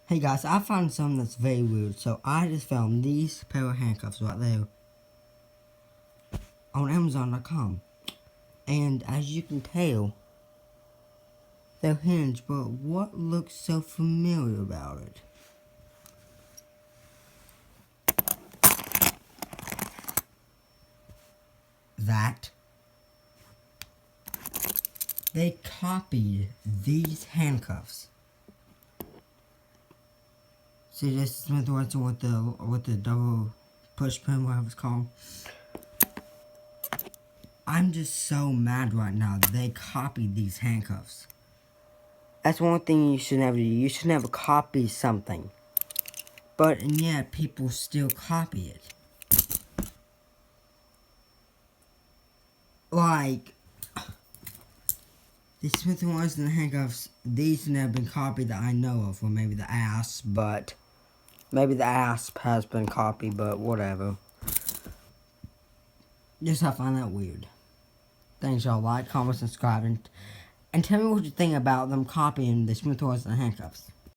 Hey guys, I found something that's very weird. So I just found these pair of handcuffs right there on Amazon.com. And as you can tell, they're hinged, but what looks so familiar about it? That they copied these handcuffs. See this Smith & Wesson with the double push pin, whatever it's called. I'm just so mad right now that they copied these handcuffs. That's one thing you should never do. You should never copy something. But and yet people still copy it. Like the Smith & Wesson handcuffs, these have never been copied that I know of, or maybe the asp, but maybe the asp has been copied, but whatever. Just I find that weird. Thanks y'all, like, comment, subscribe, and tell me what you think about them copying the Smith & Wesson handcuffs.